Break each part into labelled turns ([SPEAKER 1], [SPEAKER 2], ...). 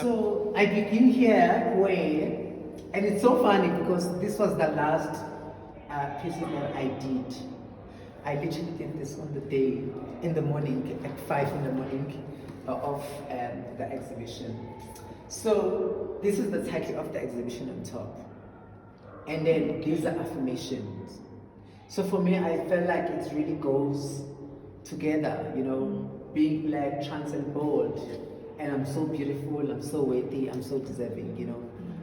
[SPEAKER 1] So I begin here where, and it's so funny because this was the last piece that I did. I literally did this on the day, in the morning, at 5 in the morning of the exhibition. So this is the title of the exhibition on top. And then these are affirmations. So for me, I felt like it really goes together, you know, being black, trans and bold. And I'm so beautiful, I'm so worthy, I'm so deserving, you know.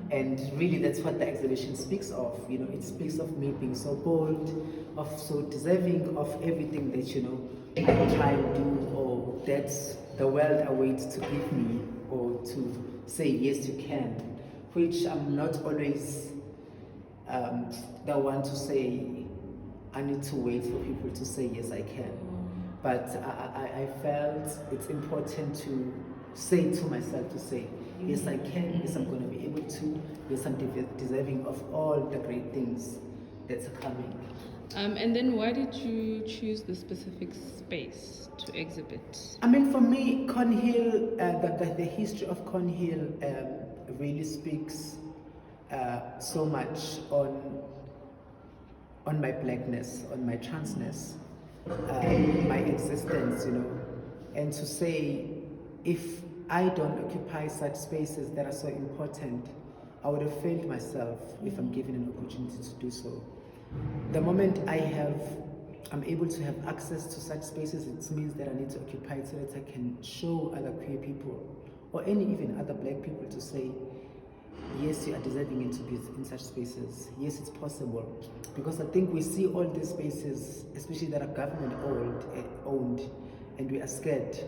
[SPEAKER 1] And really that's what the exhibition speaks of, you know. It speaks of me being so bold, of so deserving of everything that, you know, I try to do, or that the world awaits to give me, or to say, yes, you can. Which I'm not always the one to say, I need to wait for people to say, yes, I can. But I felt it's important to say to myself, to say, yes, I can, yes, I'm going to be able to, yes, I'm deserving of all the great things that's coming.
[SPEAKER 2] And then why did you choose the specific space to exhibit?
[SPEAKER 1] I mean, for me, Cornhill, the history of Cornhill really speaks so much on my blackness, on my transness, my existence, you know. And to say, if I don't occupy such spaces that are so important, I would have failed myself if I'm given an opportunity to do so. The moment I'm able to have access to such spaces, it means that I need to occupy it so that I can show other queer people, or even other black people, to say, yes, you are deserving to be in such spaces. Yes, it's possible. Because I think we see all these spaces, especially that are government owned, and we are scared.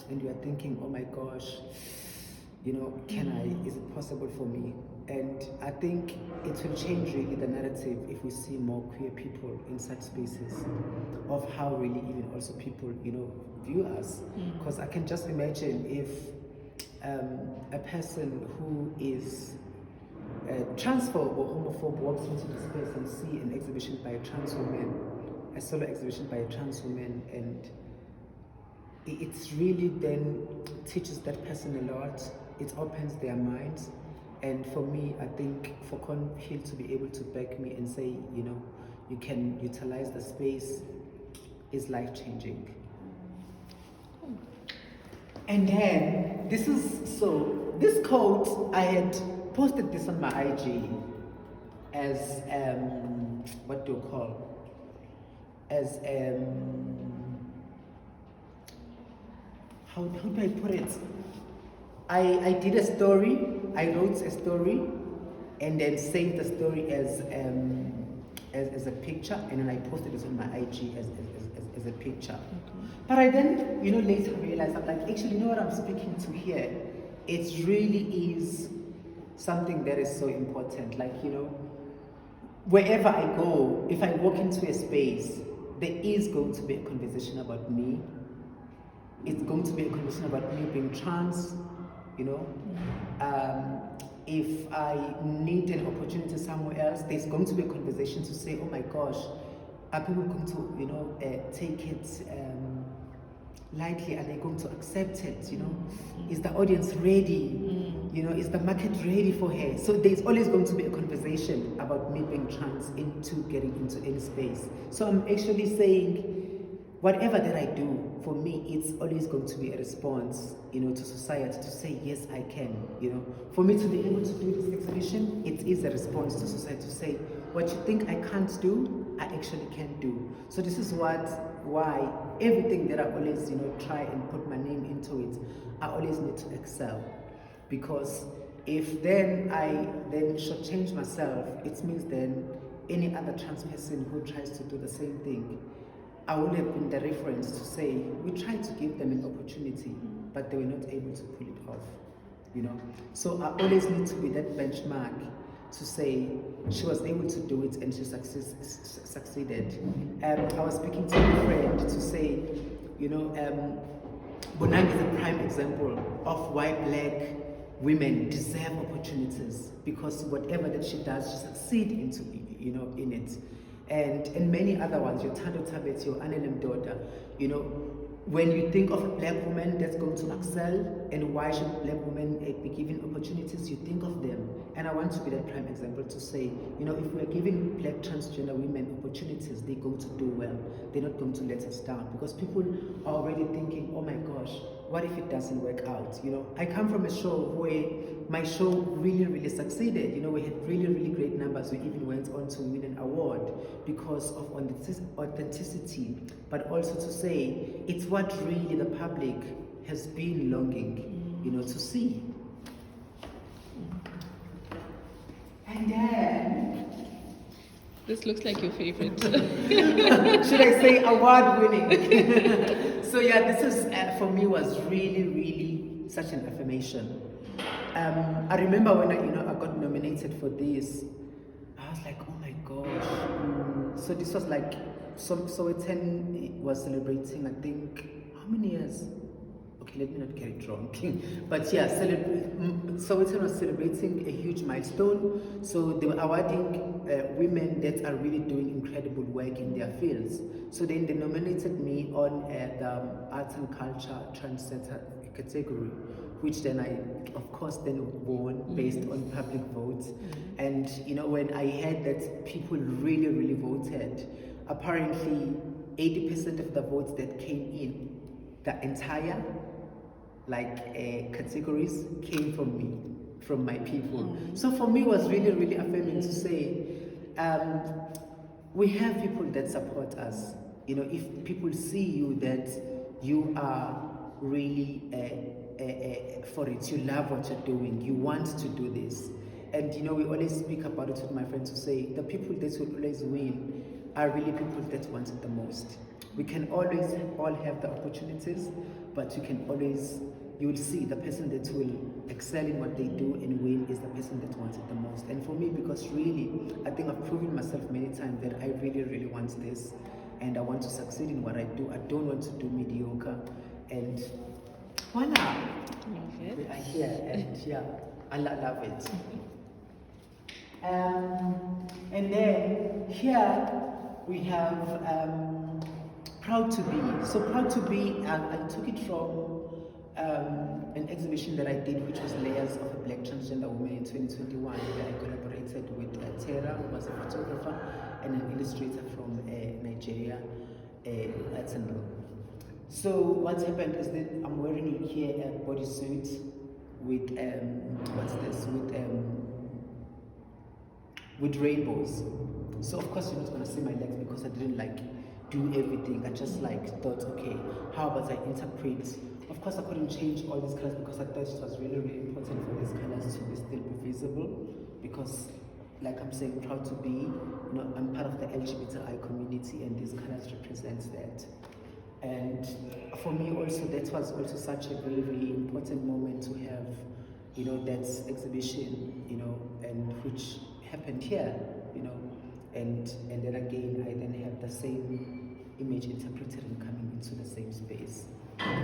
[SPEAKER 1] And we are thinking, oh my gosh, you know, is it possible for me? And I think it will change really the narrative if we see more queer people in such spaces, of how really even also people, you know, view us. Because I can just imagine if a person who is transphobe or homophobe walks into the space and see an exhibition by a trans woman, a solo exhibition by a trans woman, and it's really then teaches that person a lot. It opens their minds. And for me, I think for Cornhill to be able to back me and say, you know, you can utilize the space is life-changing. And then this quote, I had posted this on my IG as what do you call? As how do I put it? I did a story, I wrote a story, and then saved the story as a picture, and then I posted it on my IG as a picture. But I then, you know, later realized, I'm like, actually, you know what I'm speaking to here? It really is something that is so important. Like, you know, wherever I go, if I walk into a space, there is going to be a conversation about me. It's going to be a conversation about me being trans, you know. If I need an opportunity somewhere else, there's going to be a conversation to say, oh my gosh, are people going to, you know, take it lightly? Are they going to accept it, you know? Is the audience ready? You know, is the market ready for her? So there's always going to be a conversation about me being trans into getting into any space. So I'm actually saying, whatever that I do, for me, it's always going to be a response, you know, to society to say, yes, I can, you know. For me to be able to do this exhibition, it is a response to society to say, what you think I can't do, I actually can do. So this is why everything that I always, you know, try and put my name into it, I always need to excel. Because if then I shortchange myself, it means then any other trans person who tries to do the same thing, I would have been the reference to say, we tried to give them an opportunity, but they were not able to pull it off, you know. So I always need to be that benchmark to say, she was able to do it and she succeeded. I was speaking to a friend to say, you know, Bonang is a prime example of why black women deserve opportunities, because whatever that she does, she succeeds in it. And many other ones, your Tando Tabet, your Anelem daughter, you know, when you think of a black woman that's going to excel and why should black women be given opportunities, you think of them. And I want to be that prime example to say, you know, if we're giving black transgender women opportunities, they're going to do well. They're not going to let us down, because people are already thinking, oh my gosh, what if it doesn't work out? You know, I come from a show where my show really, really succeeded. You know, we had really, really great numbers. We even went on to win an award because of authenticity, but also to say it's what really the public has been longing, you know, to see. And then
[SPEAKER 2] This looks like your favorite.
[SPEAKER 1] should I say award winning? So yeah, this is for me was really, really such an affirmation. I remember when I got nominated for this, I was like, oh my gosh. So this was like, so 10 was celebrating, I think, how many years? Okay, let me not get it wrong. But yeah, Sowetan was celebrating a huge milestone. So they were awarding women that are really doing incredible work in their fields. So then they nominated me on the Arts and Culture Trendsetter category, which then I, of course, then won based on public votes. And you know, when I heard that people really, really voted, apparently 80% of the votes that came in, the entire categories came from me, from my people. So for me, it was really, really affirming to say, we have people that support us. You know, if people see you that you are really for it, you love what you're doing, you want to do this. And you know, we always speak about it with my friends to say, the people that will always win are really people that want it the most. We can always all have the opportunities, but you will see the person that will excel in what they do and win is the person that wants it the most. And for me, because really, I think I've proven myself many times that I really, really want this, and I want to succeed in what I do. I don't want to do mediocre, and voila,
[SPEAKER 2] Love it.
[SPEAKER 1] we are here, and yeah, I love it. And then here we have Proud to Be. So Proud to Be, I took it from an exhibition that I did, which was Layers of a Black Transgender Woman in 2021, where I collaborated with Tera, who was a photographer, and an illustrator from Nigeria, Arsenal. So what happened is that I'm wearing here a bodysuit with with rainbows. So of course you're not gonna see my legs because I didn't do everything. I just thought, okay, how about I interpret? Of course I couldn't change all these colors because I thought it was really, really important for these colors to still be visible, because like I'm saying, proud to be, I'm part of the LGBTI community, and these colors represent that. And for me also, that was also such a very, very important moment to have, that exhibition, and which happened here, and then again, I then have the same image interpreted and coming into the same space. Okay,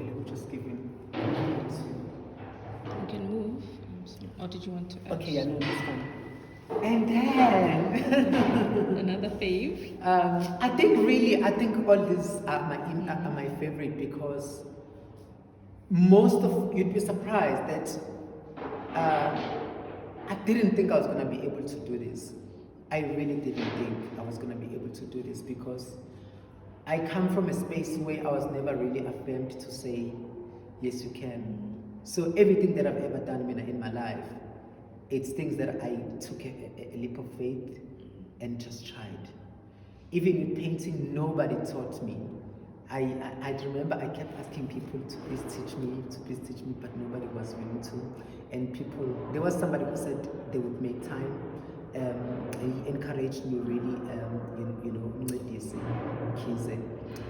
[SPEAKER 1] let me just give him.
[SPEAKER 2] You can move. Or did you want to add?
[SPEAKER 1] Okay, I know this one. And then
[SPEAKER 2] another fave.
[SPEAKER 1] I think all these are my favorite, because you'd be surprised that I didn't think I was going to be able to do this. I really didn't think I was going to be able to do this, because I come from a space where I was never really affirmed to say, yes, you can. So everything that I've ever done in my life, it's things that I took a leap of faith and just tried. Even with painting, nobody taught me. I remember I kept asking people to please teach me, but nobody was willing to. And there was somebody who said they would make time. He encouraged me really,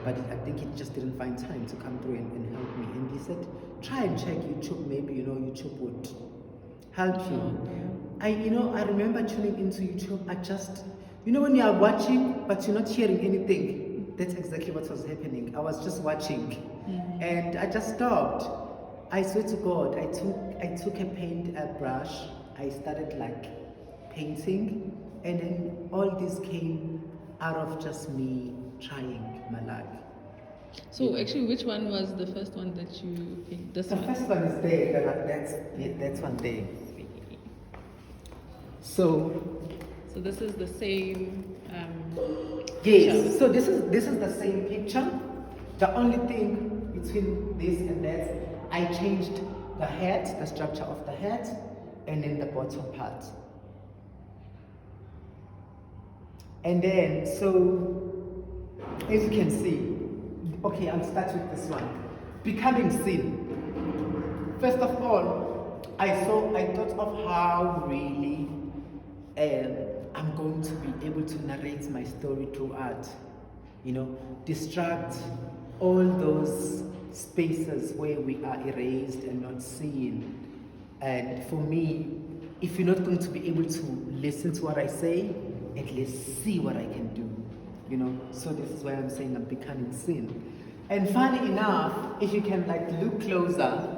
[SPEAKER 1] but I think he just didn't find time to come through and help me. And he said, try and check YouTube, maybe YouTube would help you. I remember tuning into YouTube. I just, when you are watching but you're not hearing anything, that's exactly what was happening. I was just watching, and I just stopped. I swear to God, I took a brush. I started painting, and then all this came out of just me trying my luck.
[SPEAKER 2] So actually, which one was the first one that you picked? This
[SPEAKER 1] The
[SPEAKER 2] one.
[SPEAKER 1] first one is there. That's one there. So
[SPEAKER 2] So this is the same.
[SPEAKER 1] yes. So this is the same picture. The only thing between this and that, I changed the head, the structure of the head, and then the bottom part. And then, so as you can see, okay, I'll start with this one. Becoming seen. First of all, I thought of how really I'm going to be able to narrate my story throughout. You know, distract all those spaces where we are erased and not seen. And for me, if you're not going to be able to listen to what I say, at least see what I can do. You know, so this is why I'm saying I'm becoming seen. And funny enough, if you can like look closer,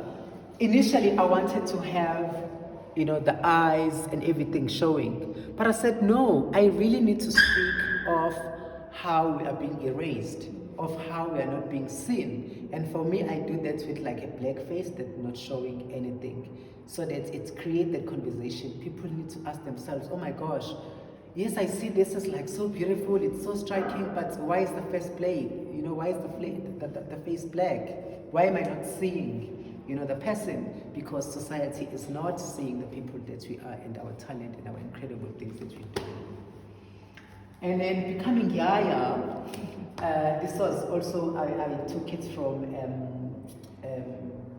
[SPEAKER 1] initially I wanted to have, you know, the eyes and everything showing. But I said, no, I really need to speak of how we are being erased, of how we are not being seen. And for me, I do that with like a black face that's not showing anything. So that it's created conversation. People need to ask themselves, oh my gosh, yes, I see this is like so beautiful, it's so striking, but why is the face black? You know, why is the face black? Why am I not seeing, you know, the person? Because society is not seeing the people that we are and our talent and our incredible things that we do. And then becoming Yaya, this was also, I took it from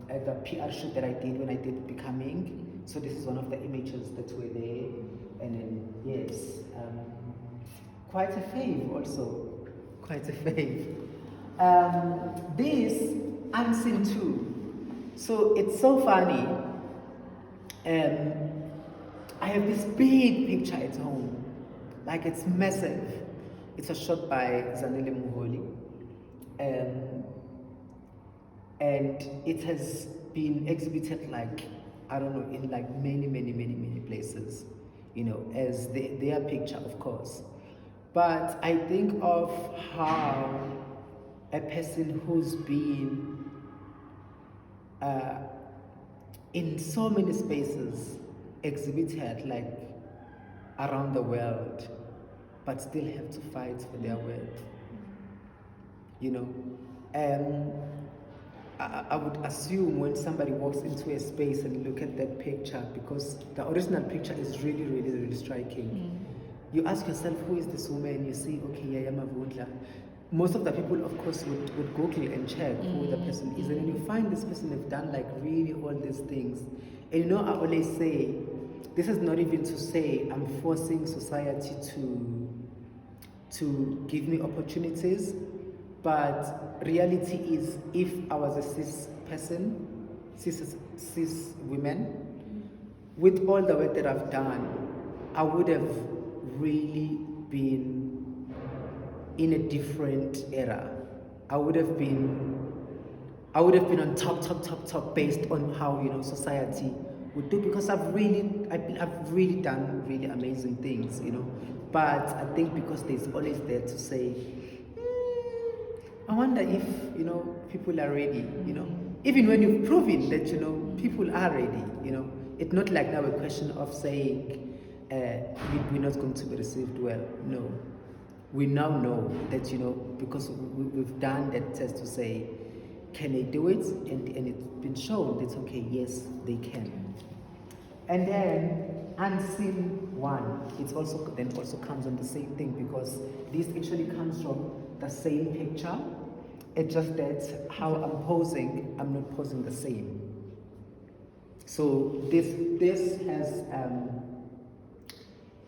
[SPEAKER 1] the PR shoot that I did when I did Becoming. So this is one of the images that were there. And then, yes, quite a fave also, quite a fave. This, Unseen too. So it's so funny. I have this big picture at home, like it's massive. It's a shot by Zanele Muholi. And it has been exhibited like, I don't know, in like many places, you know, as their picture, of course. But I think of how a person who's been in so many spaces exhibited like around the world, but still have to fight for their worth, you know. I would assume when somebody walks into a space and look at that picture, because the original picture is really striking. You ask yourself, who is this woman? You see, okay, Yaya Mavundla. Most of the people, of course, would Google and check who the person is, and then you find this person have done like really all these things. And you know, I always say, this is not even to say I'm forcing society to give me opportunities. But reality is, if I was a cis person, cis women, with all the work that I've done, I would have really been in a different era. I would have been on top based on how, you know, society would do, because I've really done really amazing things, you know. But I think because there's always there to say, I wonder if, you know, people are ready, you know. Even when you've proven that, you know, people are ready, you know. It's not like now a question of saying we're not going to be received well. No. We now know that, you know, because we've done that test to say, can they do it? And it's been shown that, okay, yes, they can. And then Unseen one, it also comes on the same thing, because this actually comes from the same picture. It's just that how I'm posing, I'm not posing the same. So this has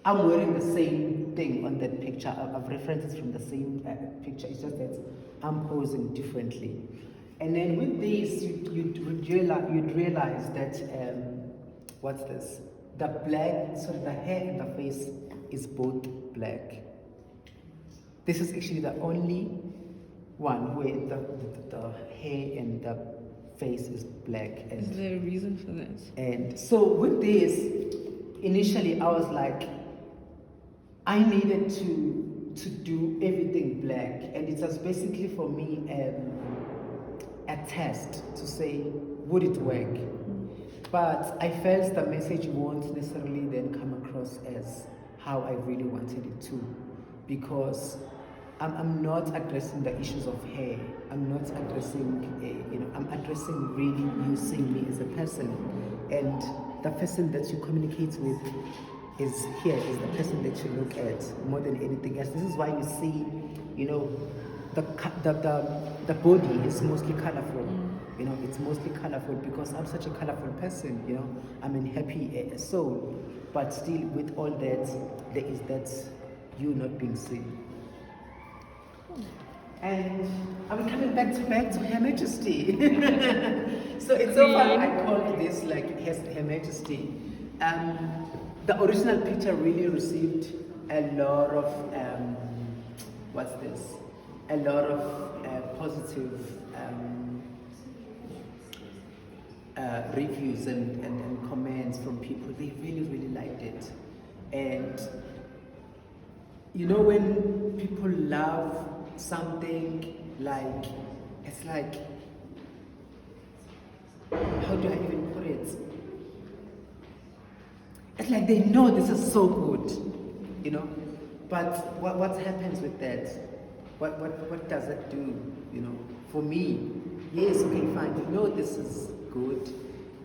[SPEAKER 1] I'm wearing the same thing on that picture. I've references from the same picture. It's just that I'm posing differently. And then with this, you'd realize that what's this? The hair and the face is both black. This is actually the only one where the hair and the face is black.
[SPEAKER 2] Is there a reason for that?
[SPEAKER 1] And so with this, initially I was like, I needed to do everything black, and it was basically for me a test to say, would it work? But I felt the message won't necessarily then come across as how I really wanted it to, because I'm not addressing the issues of hair. I'm not addressing, I'm addressing really you seeing me as a person, and the person that you communicate with is the person that you look at more than anything else. This is why you see, the body is mostly colorful. It's mostly colorful because I'm such a colorful person. I'm a happy soul, but still with all that, there is that you not being seen. And are we coming back to Her Majesty? So it's so fun. I call this like Her Majesty. The original picture really received a lot of a lot of positive reviews and comments from people. They really, really liked it. And when people love something, like, it's like, how do I even put it? It's like they know this is so good, but what happens with that? What does it do? For me, yes, okay, fine, this is good,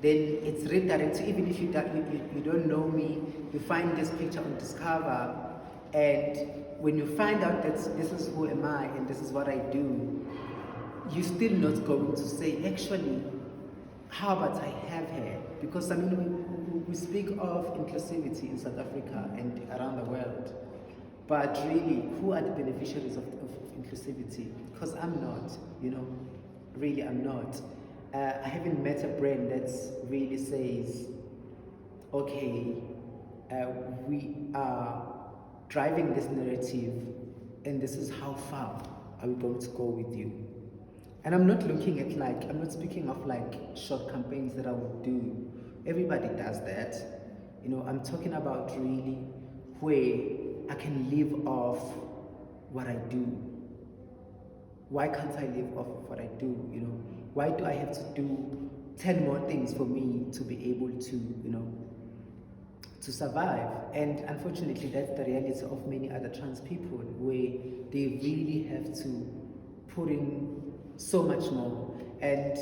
[SPEAKER 1] then it's redirected. Even if you don't know me, you find this picture on Discover, and when you find out that this is who am I and this is what I do, you're still not going to say, actually, how about I have hair? Because we speak of inclusivity in South Africa and around the world, but really, who are the beneficiaries of inclusivity? Because I'm not, really I'm not. I haven't met a brand that really says, okay, we are driving this narrative, and this is how far are we going to go with you. And I'm not looking at I'm not speaking of short campaigns that I would do. Everybody does that. I'm talking about really where I can live off what I do. Why can't I live off of what I do? Why do I have to do 10 more things for me to be able to, to survive? And unfortunately, that's the reality of many other trans people, where they really have to put in so much more. And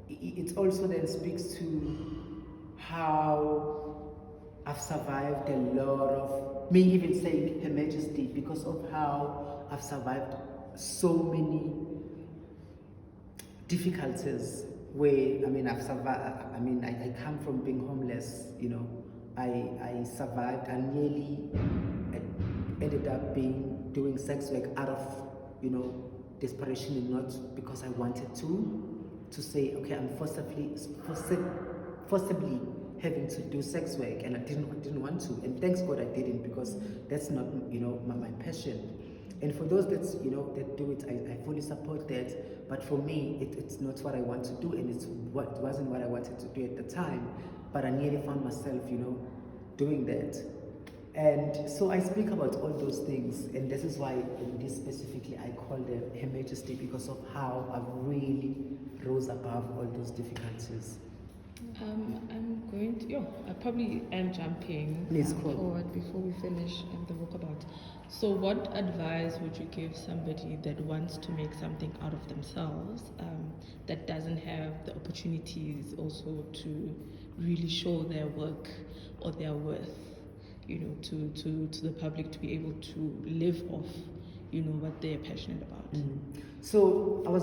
[SPEAKER 1] it also then speaks to how I've survived a lot of, me even saying Her Majesty, because of how I've survived so many difficulties, where I've survived. I come from being homeless. I survived and nearly ended up doing sex work out of desperation, and not because I wanted to say, okay, I'm forcibly having to do sex work, and I didn't want to, and thanks God I didn't, because that's not my passion. And for those that do it, I fully support that. But for me, it's not what I want to do, and it wasn't what I wanted to do at the time. But I nearly found myself, doing that. And so I speak about all those things, and this is why in this specifically I call them Her Majesty, because of how I really rose above all those difficulties.
[SPEAKER 2] I'm going to, I probably am jumping forward before we finish the walkabout. So what advice would you give somebody that wants to make something out of themselves, that doesn't have the opportunities also to really show their work or their worth, to the public, to be able to live off, what they're passionate about?
[SPEAKER 1] So I'm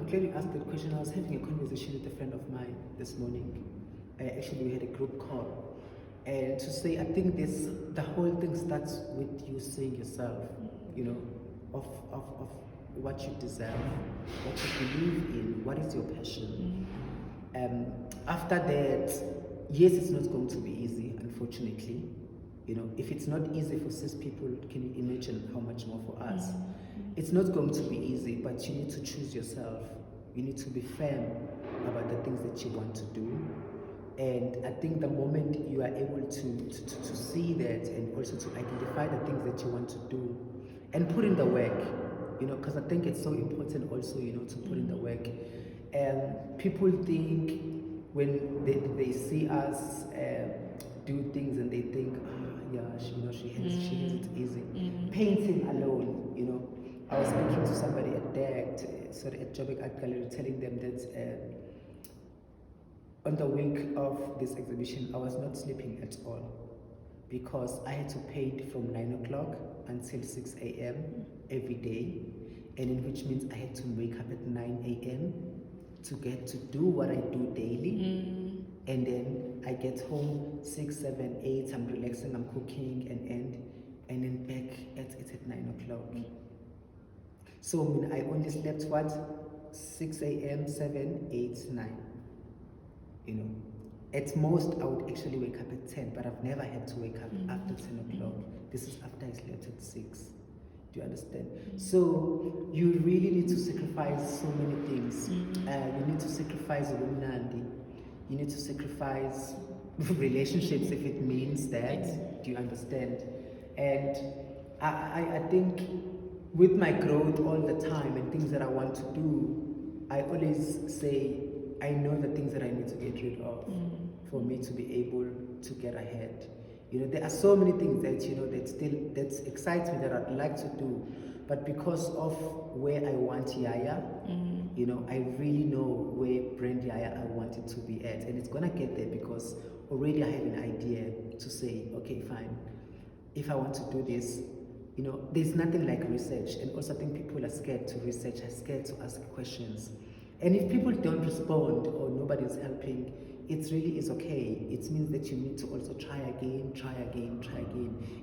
[SPEAKER 1] glad you asked that question. I was having a conversation with a friend of mine this morning. Actually, we had a group call. And to say, I think the whole thing starts with you seeing yourself, of what you deserve, what you believe in, what is your passion. After that, yes, it's not going to be easy, unfortunately. If it's not easy for cis people, can you imagine how much more for us? It's not going to be easy, but you need to choose yourself. You need to be firm about the things that you want to do. And I think the moment you are able to see that and also to identify the things that you want to do and put in the work, because I think it's so important also, to put in the work. And people think when they see us do things and they think, yeah, she has it easy. Painting alone, I was speaking to somebody at Joburg Art Gallery, telling them that on the week of this exhibition, I was not sleeping at all because I had to paint from 9 o'clock until 6 a.m. every day, and in which means I had to wake up at 9 a.m. to get to do what I do daily, and then I get home 6, 7, 8. I'm relaxing, I'm cooking, and then back at 9 o'clock. So I only slept 6 a.m., 7, 8, 9. At most I would actually wake up at 10, but I've never had to wake up after 10 o'clock. This is after I slept at 6. Do you understand? So you really need to sacrifice so many things. You need to sacrifice Nandi. You need to sacrifice relationships if it means that. Do you understand? And I think with my growth all the time and things that I want to do, I always say, I know the things that I need to get rid of for me to be able to get ahead. There are so many things that excites me that I'd like to do, but because of where I want Yaya, I really know where brand Yaya I want it to be at, and it's gonna get there because already I have an idea to say, okay, fine. If I want to do this, there's nothing like research, and also I think people are scared to research, are scared to ask questions. And if people don't respond or nobody's helping, it really is okay. It means that you need to also try again.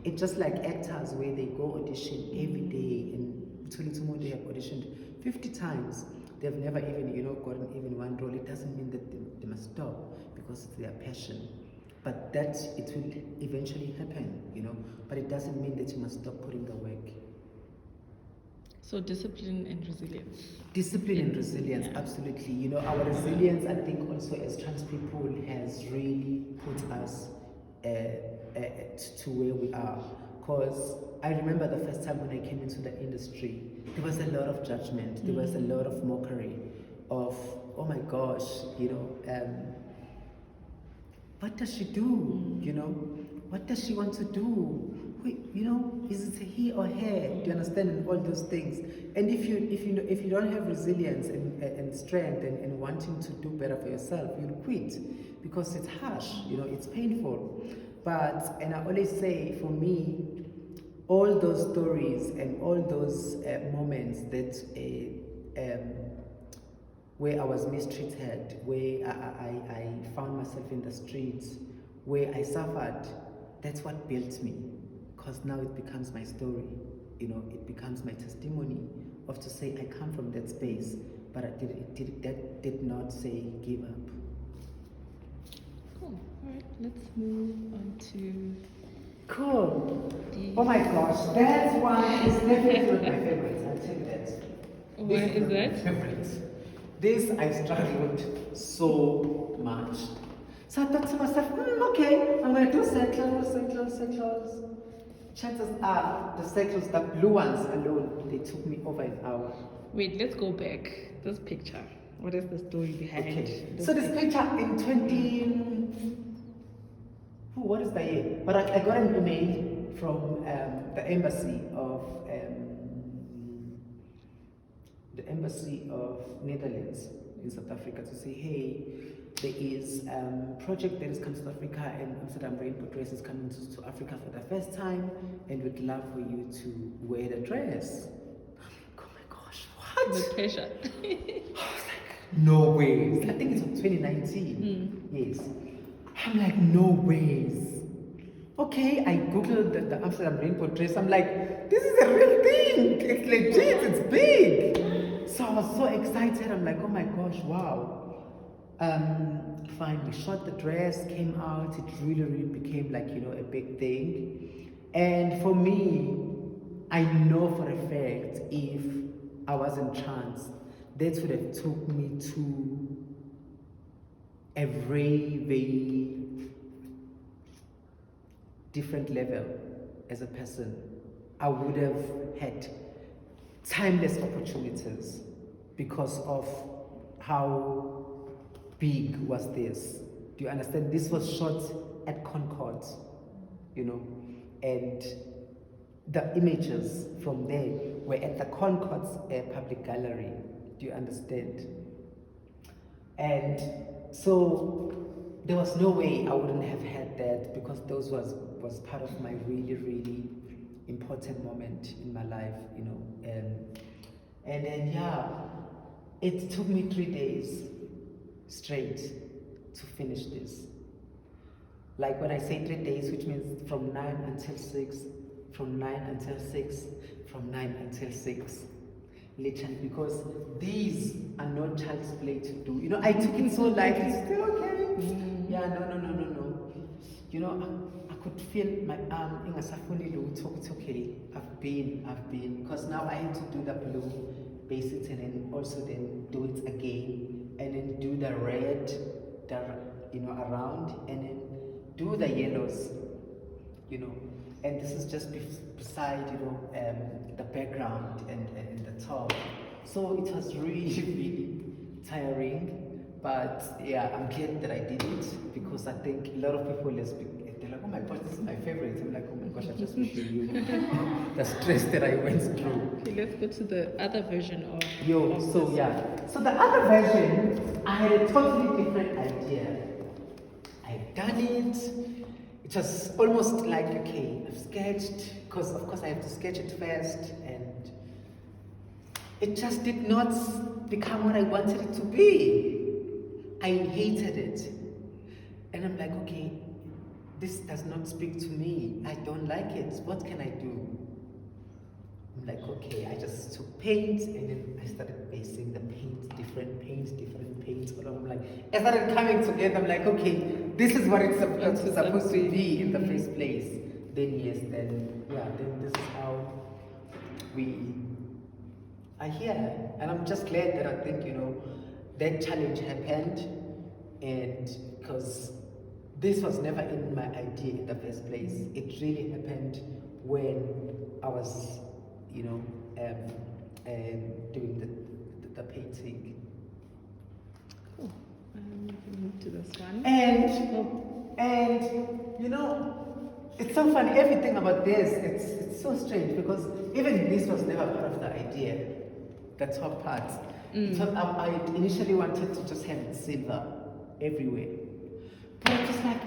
[SPEAKER 1] It's just like actors where they go audition every day, and tomorrow they have auditioned 50 times. They've never even, gotten even one role. It doesn't mean that they must stop because it's their passion. But that it will eventually happen, but it doesn't mean that you must stop putting the work.
[SPEAKER 2] So discipline and resilience.
[SPEAKER 1] Discipline and resilience, absolutely. Our resilience, I think, also as trans people, has really put us to where we are. Because I remember the first time when I came into the industry, there was a lot of judgment. There was a lot of mockery of, oh my gosh, what does she do? What does she want to do? Wait, is it he or her? Do you understand? And all those things. And if you don't have resilience and strength and wanting to do better for yourself, you'll quit because it's harsh. It's painful. And I always say, for me, all those stories and all those moments that where I was mistreated, where I found myself in the streets, where I suffered, that's what built me. Because now it becomes my story, it becomes my testimony of to say I come from that space, but that did not say give up.
[SPEAKER 2] Cool. All right, let's move on to.
[SPEAKER 1] Cool. Oh my gosh, that one is definitely my favorite. I'll tell you that.
[SPEAKER 2] Why is that?
[SPEAKER 1] My favorite. This I struggled so much. So I thought to myself, okay, I'm gonna do circles. Chances are the circles, the blue ones alone, they took me over an hour.
[SPEAKER 2] Wait, let's go back. This picture. What is the story behind?
[SPEAKER 1] Okay. So this picture in 20. What is the year? But I got an email from the embassy of Netherlands in South Africa to say, hey, there is a project that has come to South Africa, and Amsterdam Rainbow Dress is coming to Africa for the first time, and we'd love for you to wear the dress. Oh my gosh, what?
[SPEAKER 2] The pressure.
[SPEAKER 1] I was like, no ways. I think it's from 2019. Yes. I'm like, no ways. Okay, I googled the Amsterdam Rainbow Dress. I'm like, this is a real thing. It's legit, it's big. So I was so excited. I'm like, oh my gosh, wow. Fine, we shot the dress, came out. It really became like, a big thing. And for me, I know for a fact, if I wasn't trans, that would have took me to a very, very different level as a person, I would have had timeless opportunities because of how big was this. Do you understand? This was shot at Concord, you know, and the images from there were at the Concord Public Gallery. Do you understand? And so there was no way I wouldn't have had that, because those was part of my really, really important moment in my life, you know. And then yeah, it took me 3 days straight to finish this. Like when I say 3 days, which means from 9 until 6, from 9 until 6, from 9 until 6. Literally, because these are not child's play to do. You know, I took it so lightly. Still okay. Yeah, no. You know, I could feel my arm in a safuni low talk. It's okay. I've been, because now I had to do the blue basics and then also then do it again and then do the red, you know, around, and then do the yellows, you know. And this is just beside, you know, the background and the top. So it was really, really tiring. But yeah, I'm glad that I did it, because I think a lot of people, they're like, oh my gosh, this is my favorite. I'm like, oh my gosh, I just wish you knew the stress that I went through.
[SPEAKER 2] Okay, let's go to the other version of
[SPEAKER 1] So yeah. So the other version, I had a totally different idea. I'd done it. It was almost like, okay, I've sketched, because of course I have to sketch it first, and it just did not become what I wanted it to be. I hated it. And I'm like, okay, this does not speak to me. I don't like it. What can I do? I'm like, okay, I just took paint, and then I started basing the paint, different paints. I'm like, I started coming together. I'm like, okay, this is what it's supposed to be in the first place. Then yes, then this is how we are here. And I'm just glad that I think, you know, that challenge happened, and because this was never in my idea in the first place. It really happened when I was, you know, doing the painting.
[SPEAKER 2] Cool. Move to this one.
[SPEAKER 1] And you know, it's so funny. Everything about this, it's so strange, because even this was never part of the idea. The top part. I initially wanted to just have it silver everywhere, but it's just like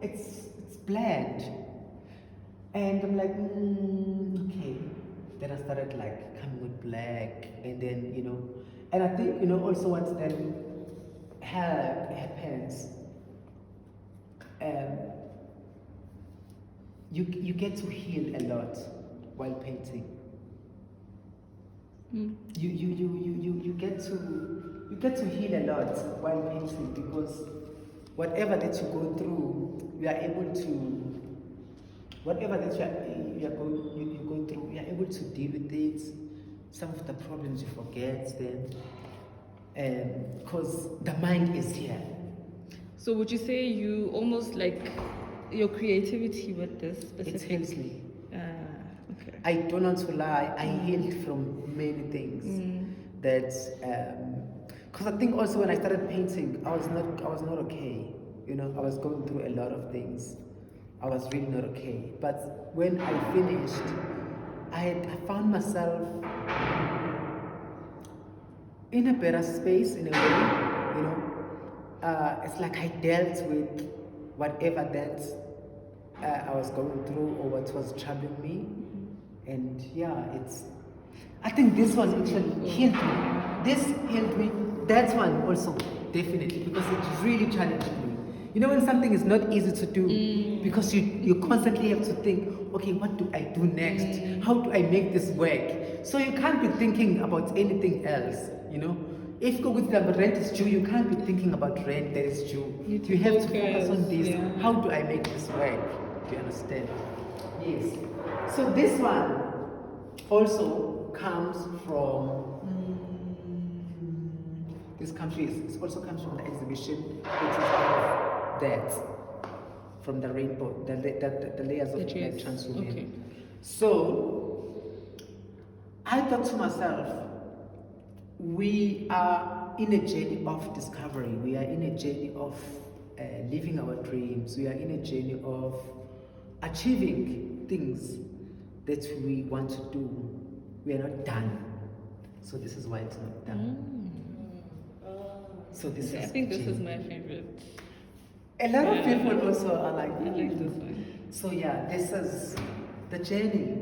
[SPEAKER 1] it's bland, and I'm like, okay. Then I started like coming with black, and then, you know, and I think, you know, also what then happens, you get to heal a lot while painting. You get to heal a lot while painting, because whatever that you go through, you are able to. Whatever that you're going through, you are able to deal with it. Some of the problems you forget then, because the mind is here.
[SPEAKER 2] So would you say you almost like your creativity with this specific?
[SPEAKER 1] It helps me.
[SPEAKER 2] Okay.
[SPEAKER 1] I don't want to lie. I healed from many things. That, because I think also when I started painting, I was not okay. You know, I was going through a lot of things. I was really not okay. But when I finished, I found myself in a better space in a way. You know, it's like I dealt with whatever that I was going through or what was troubling me. And yeah, I think this one actually healed me. This healed me. That one also, definitely, because it really challenged me. You know, when something is not easy to do, because you constantly have to think, okay, what do I do next? How do I make this work? So you can't be thinking about anything else, you know? If the rent is due, you can't be thinking about rent that is due. You have to focus on this. Yeah. How do I make this work? Do you understand? Yes. So this one also comes from this country is also comes from the exhibition, which is out of that, from the rainbow, the layers of black trans women.
[SPEAKER 2] Okay.
[SPEAKER 1] So I thought to myself, we are in a journey of discovery. We are in a journey of living our dreams. We are in a journey of achieving things that we want to do. We are not done. So this is why it's not done. So this is.
[SPEAKER 2] I think this is my favorite.
[SPEAKER 1] A lot of people also are like,
[SPEAKER 2] I like this one.
[SPEAKER 1] So yeah, this is the journey.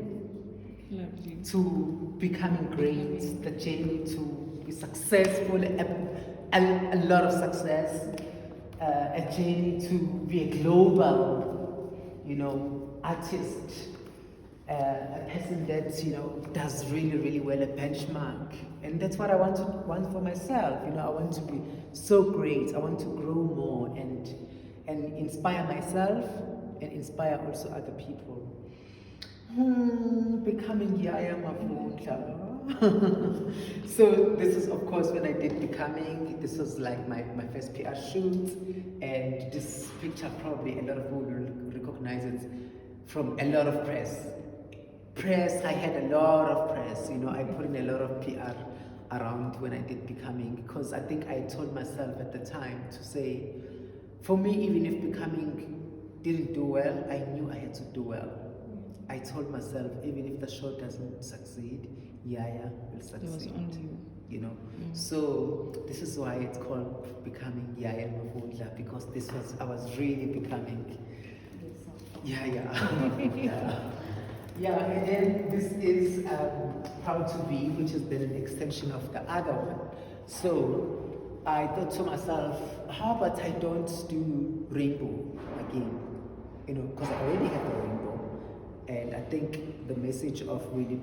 [SPEAKER 2] Lovely.
[SPEAKER 1] To becoming great, the journey to be successful, a lot of success, a journey to be a global, artist, a person that does really, really well, a benchmark, and that's what I want for myself. I want to be so great. I want to grow more and inspire myself and inspire also other people. Becoming Yaya Mavundla. So this is, of course, when I did Becoming. This was like my first PR shoot, and this picture probably a lot of people will recognize it from a lot of press. I had a lot of press. I put in a lot of PR around when I did Becoming, because I think I told myself at the time to say, for me, even if Becoming didn't do well, I knew I had to do well. I told myself, even if the show doesn't succeed, Yaya will succeed.
[SPEAKER 2] It was only you.
[SPEAKER 1] So this is why it's called Becoming Yaya Mavundla, because I was really becoming Yaya. Yeah, and then this is Proud to Be, which is then an extension of the other one. So I thought to myself, how about I don't do rainbow again? Because I already have a rainbow. And I think the message of really,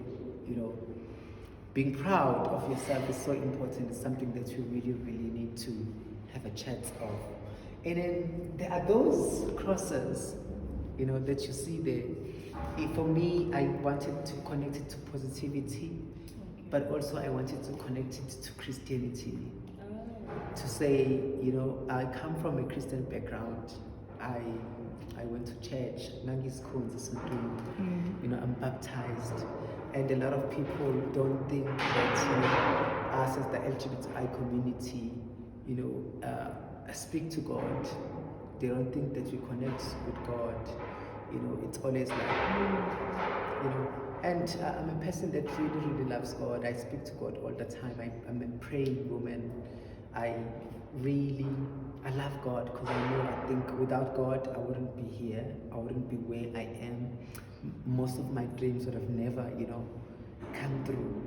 [SPEAKER 1] being proud of yourself is so important. It's something that you really, really need to have a chat of. And then there are those crosses, that you see there. For me, I wanted to connect it to positivity, but also I wanted to connect it to Christianity. To say, I come from a Christian background. I went to church, Nangi schools, I'm baptized, and a lot of people don't think that us as the LGBTI community, speak to God. They don't think that we connect with God. It's always like, and I'm a person that really, really loves God. I speak to God all the time. I'm a praying woman. I love God, because I think without God, I wouldn't be here. I wouldn't be where I am. Most of my dreams would have never, come through.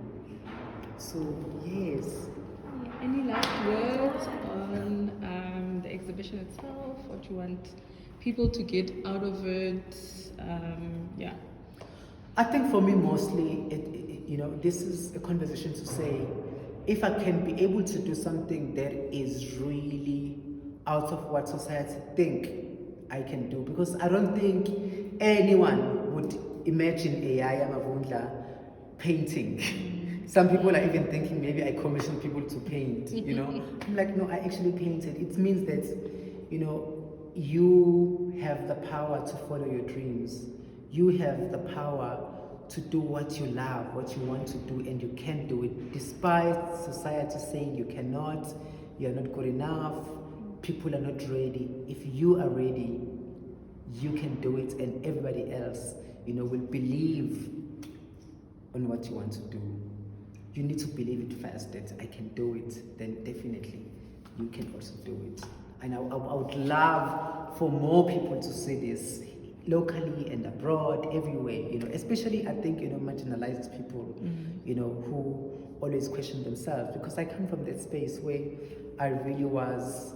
[SPEAKER 1] So, yes.
[SPEAKER 2] Any last words on the exhibition itself? What you want people to get out of it?
[SPEAKER 1] I think for me, mostly, this is a conversation to say, if I can be able to do something that is really out of what society think I can do, because I don't think anyone would imagine a Yaya Mavundla painting. Some people are even thinking maybe I commission people to paint, I'm like, no, I actually painted. It means that, you have the power to follow your dreams. You have the power to do what you love, what you want to do, and you can do it despite society saying you cannot, you're not good enough, people are not ready. If you are ready, you can do it, and everybody else, will believe on what you want to do. You need to believe it first, that I can do it, then definitely you can also do it. And I would love for more people to see this, locally and abroad, everywhere, especially I think, marginalized people, who always question themselves, because I come from that space where I really was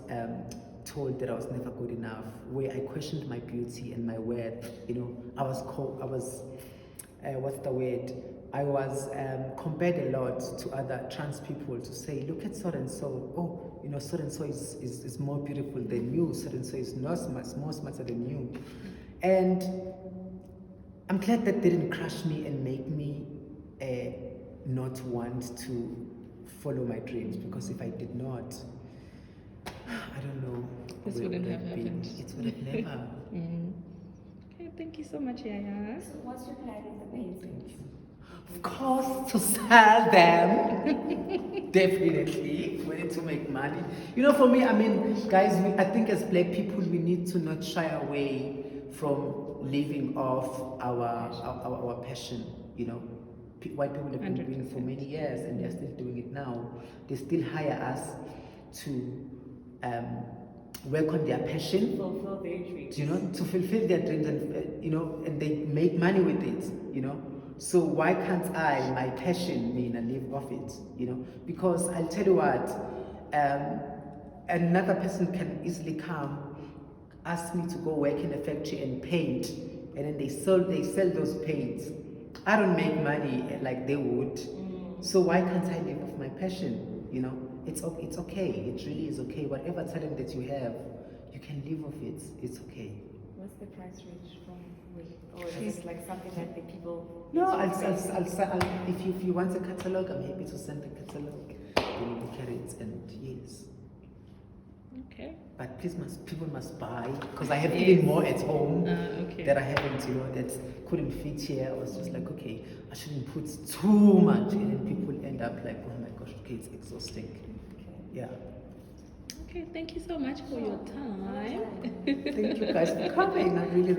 [SPEAKER 1] told that I was never good enough, where I questioned my beauty and my worth. I was compared a lot to other trans people, to say, look at so and so. Oh, so and so is more beautiful than you. So and so is more smarter than you. And I'm glad that didn't crush me and make me not want to follow my dreams, because if I did not, I don't know.
[SPEAKER 2] This wouldn't have happened.
[SPEAKER 1] It would have never.
[SPEAKER 2] Okay, thank you so much, Yaya.
[SPEAKER 3] So what's your plan with the paintings?
[SPEAKER 1] Of course, to sell them. Definitely. We need to make money. You know, for me, I mean, guys, I think as black people, we need to not shy away from living off our passion, you know. White people have been doing it for many years, and they're still doing it now. They still hire us to work on their passion,
[SPEAKER 3] Fulfill their dreams.
[SPEAKER 1] you know, to fulfill their dreams, and you know, and they make money with it, you know. So why can't I, my passion, live off it, you know? Because I'll tell you what, another person can easily come, ask me to go work in a factory and paint, and then they sell those paints. I don't make money like they would. So why can't I live off my passion? You know, it's okay. It really is okay. Whatever talent that you have, you can live off it. It's okay.
[SPEAKER 3] What's the price range from with, or is it like something that the people?
[SPEAKER 1] No, if you want a catalog, I'm happy to send the catalog. You look at it, and yes.
[SPEAKER 2] Okay.
[SPEAKER 1] But people must buy, because I have even more at home
[SPEAKER 2] Okay.
[SPEAKER 1] that I haven't, you know, that couldn't fit here. I was just like, okay, I shouldn't put too much, and then people end up like, oh my gosh, okay, it's exhausting. Yeah.
[SPEAKER 2] Okay, thank you so much for your time.
[SPEAKER 1] Thank you guys for coming. I really